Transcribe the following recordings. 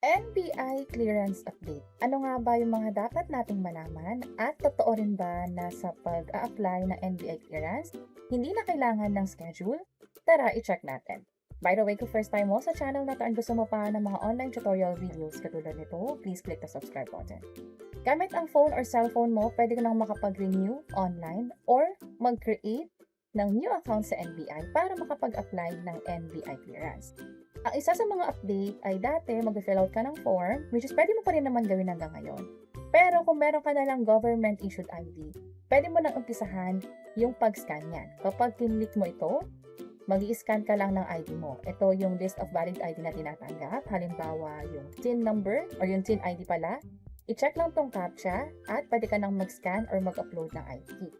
NBI clearance update. Ano nga ba yung mga dapat nating malaman at totoo rin ba na sa pag-a-apply ng NBI clearance, hindi na kailangan ng schedule? Tara, i-check natin. By the way, kung first time mo sa channel na to and gusto mo pa ng mga online tutorial videos katulad nito, please click the subscribe button. Gamit ang phone or cellphone mo, pwede ka nang makapag-renew online or mag-create ng new account sa NBI para makapag-apply ng NBI clearance. Ang isa sa mga update ay dati mag-fill out ka ng form, which is pwede mo pa rin naman gawin hanggang ngayon. Pero kung meron ka na lang government-issued ID, pwede mo nang umpisahan yung pag-scan yan. Kapag kinlik mo ito, mag-i-scan ka lang ng ID mo. Ito yung list of valid ID na tinatanggap. Halimbawa, yung TIN number or yung TIN ID pala. I-check lang tong CAPTCHA at pwede ka nang mag-scan or mag-upload ng ID.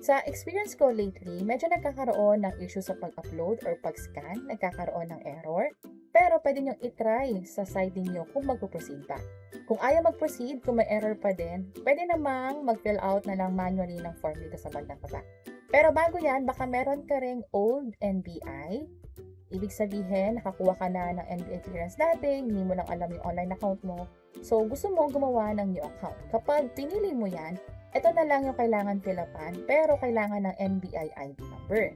Sa experience ko lately, medyo nagkakaroon ng issue sa pag-upload or pag-scan, nagkakaroon ng error. Pero pwede nyo itry sa side niyo kung mag-proceed pa. Kung ayaw mag-proceed, kung may error pa din, pwede namang mag-fill out na lang manually ng form dito sa bandang baba. Pero bago yan, baka meron ka ring old NBI. Ibig sabihin, nakakuha ka na ng NBI clearance dati, hindi mo lang alam yung online account mo. So, gusto mo gumawa ng new account. Kapag pinili mo yan, ito na lang yung kailangan fill upan, pero kailangan ng NBI ID number.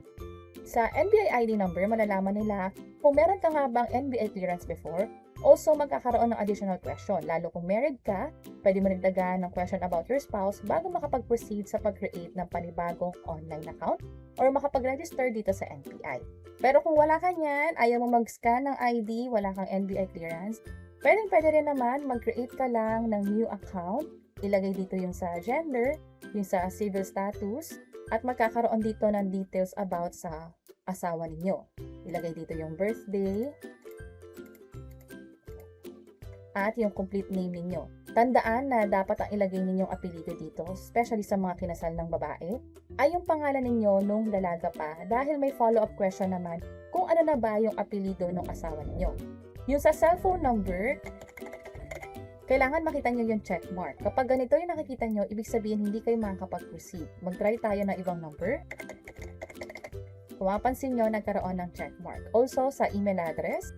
Sa NBI ID number, malalaman nila kung meron ka nga bang NBI clearance before. Also, magkakaroon ng additional question. Lalo kung married ka, pwede mo nagdagan ng question about your spouse bago makapag-proceed sa pag-create ng panibagong online account or makapag-register dito sa NBI. Pero kung wala ka niyan, ayaw mo mag-scan ng ID, wala kang NBI clearance, pwede rin naman mag-create ka lang ng new account. Ilagay dito yung sa gender, yung sa civil status, at magkakaroon dito ng details about sa asawa ninyo. Ilagay dito yung birthday, at yung complete name ninyo. Tandaan na dapat ang ilagay ninyong apelido dito, especially sa mga kinasal ng babae, ay yung pangalan ninyo nung dalaga pa dahil may follow-up question naman kung ano na ba yung apelido ng asawa ninyo. Yung sa cellphone number, kailangan makita nyo yung check mark. Kapag ganito yung nakikita nyo, ibig sabihin hindi kayo makakapag-proceed. Mag-try tayo ng ibang number. Kung mapansin nyo, nagkaroon ng check mark. Also, sa email address,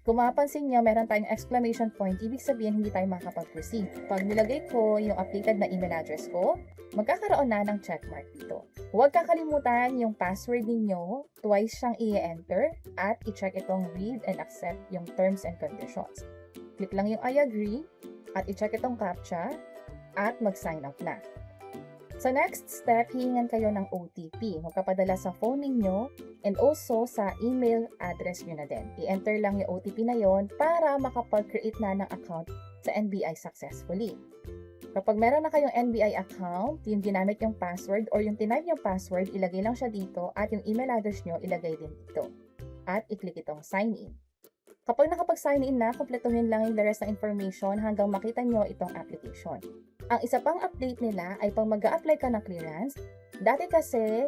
kung mapansin nyo, meron tayong exclamation point, ibig sabihin hindi tayo makakapag-proceed. Pag nilagay ko yung updated na email address ko, magkakaroon na ng check mark dito. Huwag kakalimutan yung password ninyo, twice siyang i-enter, at i-check itong read and accept yung terms and conditions. Click lang yung I agree, at i-check itong CAPTCHA, at mag-sign up na. Sa next step, hihingan kayo ng OTP. Magpapadala sa phone ninyo, and also sa email address nyo na din. I-enter lang yung OTP na yon para makapag-create na ng account sa NBI successfully. Kapag meron na kayong NBI account, yung ginamit yung password or yung tinype yung password, ilagay lang siya dito at yung email address nyo, ilagay din dito. At i-click itong sign in. Kapag nakapag-sign in na, kumpletuhin lang yung the rest ng information hanggang makita nyo itong application. Ang isa pang update nila ay pag mag-a-apply ka ng clearance, dati kasi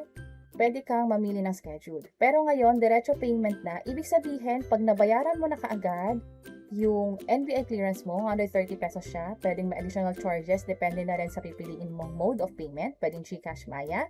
pwede kang mamili ng schedule. Pero ngayon, diretso payment na. Ibig sabihin, pag nabayaran mo na kaagad yung NBI clearance mo, 130 pesos siya, pwedeng may additional charges, depende na rin sa pipiliin mong mode of payment, pwedeng GCash, Maya.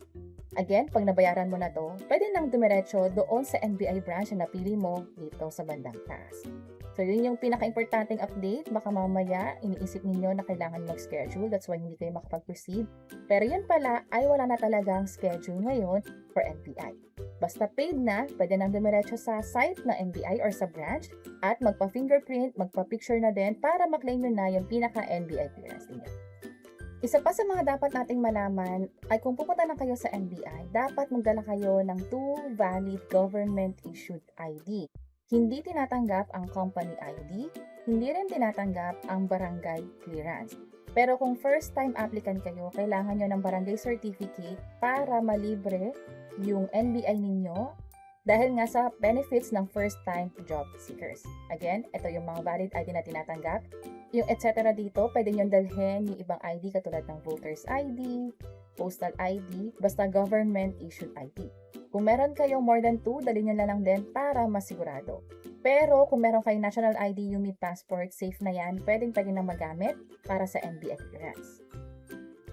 Again, pag nabayaran mo na to, pwede nang dumiretso doon sa NBI branch na napili mo dito sa bandang taas. So, yun yung pinaka-importanting update. Baka mamaya, iniisip ninyo na kailangan mag-schedule. That's why hindi kayo makapag-proceed. Pero yun pala, ay wala na talagang schedule ngayon for NBI. Basta paid na, pwede nang dumiretso sa site ng NBI or sa branch at magpa-fingerprint, magpa-picture na din para maklaim nyo na yung pinaka-NBI clearance niyo. Isa pa sa mga dapat nating malaman ay kung pupunta na kayo sa NBI, dapat magdala kayo ng 2 valid government-issued ID. Hindi tinatanggap ang company ID, hindi rin tinatanggap ang barangay clearance. Pero kung first-time applicant kayo, kailangan nyo ng barangay certificate para malibre yung NBI ninyo dahil nga sa benefits ng first-time job seekers. Again, ito yung mga valid ID na tinatanggap. Yung etc. dito, pwede nyo dalhin yung ibang ID katulad ng voter's ID, postal ID, basta government-issued ID. Kung meron kayong more than 2, dali nyo na lang din para masigurado. Pero kung meron kayong national ID, UMID passport, safe na yan, pwedeng na magamit para sa NBI clearance.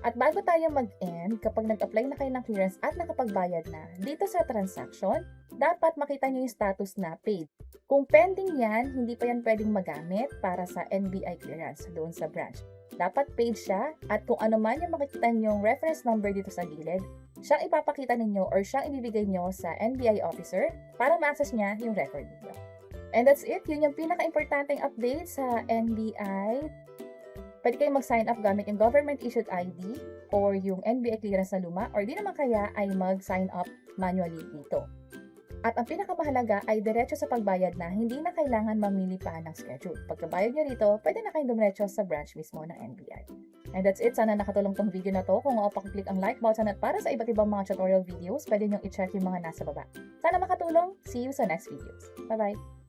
At bago tayo mag-end, kapag nag-apply na kayo ng clearance at nakapagbayad na, dito sa transaction, dapat makita nyo yung status na paid. Kung pending yan, hindi pa yan pwedeng magamit para sa NBI clearance doon sa branch. Dapat paid siya at kung ano man yung makikita nyong reference number dito sa gilid, siyang ipapakita ninyo or siyang ibibigay nyo sa NBI officer para ma-access niya yung record ninyo. And that's it. Yun yung pinaka-importanting update sa NBI. Pwede kayong mag-sign up gamit yung government-issued ID or yung NBI clearance na luma or di naman kaya ay mag-sign up manually dito. At ang pinakamahalaga ay diretso sa pagbayad na hindi na kailangan mamili pa ng schedule. Pagkabayad nyo rito, pwede na kayong dumiretso sa branch mismo ng NBI. And that's it. Sana nakatulong tong video na to. Kung pakiclick ang like button at para sa iba't ibang mga tutorial videos, pwede nyo i-check yung mga nasa baba. Sana makatulong. See you sa next videos. Bye-bye!